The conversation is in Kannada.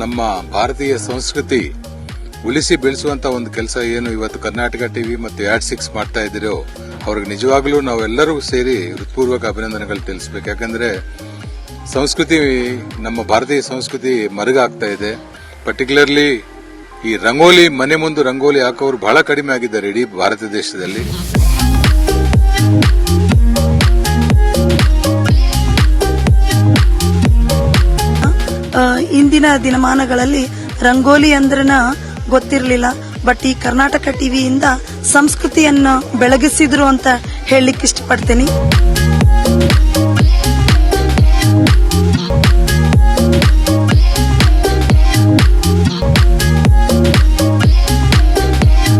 ನಮ್ಮ ಭಾರತೀಯ ಸಂಸ್ಕೃತಿ ಉಳಿಸಿ ಬೆಳೆಸುವಂತ ಒಂದು ಕೆಲಸ ಏನು ಇವತ್ತು ಕರ್ನಾಟಕ ಟಿವಿ ಮತ್ತು AD6 ಮಾಡ್ತಾ ಇದ್ದೀರೋ ಅವ್ರಿಗೆ ನಿಜವಾಗ್ಲೂ ನಾವೆಲ್ಲರೂ ಸೇರಿ ಹೃತ್ಪೂರ್ವಕ ಅಭಿನಂದನೆಗಳು ತಿಳಿಸಬೇಕು. ಯಾಕಂದ್ರೆ ಸಂಸ್ಕೃತಿ, ನಮ್ಮ ಭಾರತೀಯ ಸಂಸ್ಕೃತಿ ಮರುಗಾಗ್ತಾ ಇದೆ. ಪರ್ಟಿಕ್ಯುಲರ್ಲಿ ಈ ರಂಗೋಲಿ, ಮನೆ ಮುಂದೆ ರಂಗೋಲಿ ಹಾಕೋರು ಬಹಳ ಕಡಿಮೆ ಆಗಿದ್ದಾರೆ ಇಡೀ ಭಾರತ ದೇಶದಲ್ಲಿ. ಇಂದಿನ ದಿನಮಾನಗಳಲ್ಲಿ ರಂಗೋಲಿ ಅಂದ್ರನ ಗೊತ್ತಿರಲಿಲ್ಲ. ಬಟ್ ಈ ಕರ್ನಾಟಕ ಟಿವಿಯಿಂದ ಸಂಸ್ಕೃತಿಯನ್ನು ಬೆಳಗಿಸಿದ್ರು ಅಂತ ಹೇಳಲಿಕ್ಕೆ ಇಷ್ಟಪಡ್ತೀನಿ.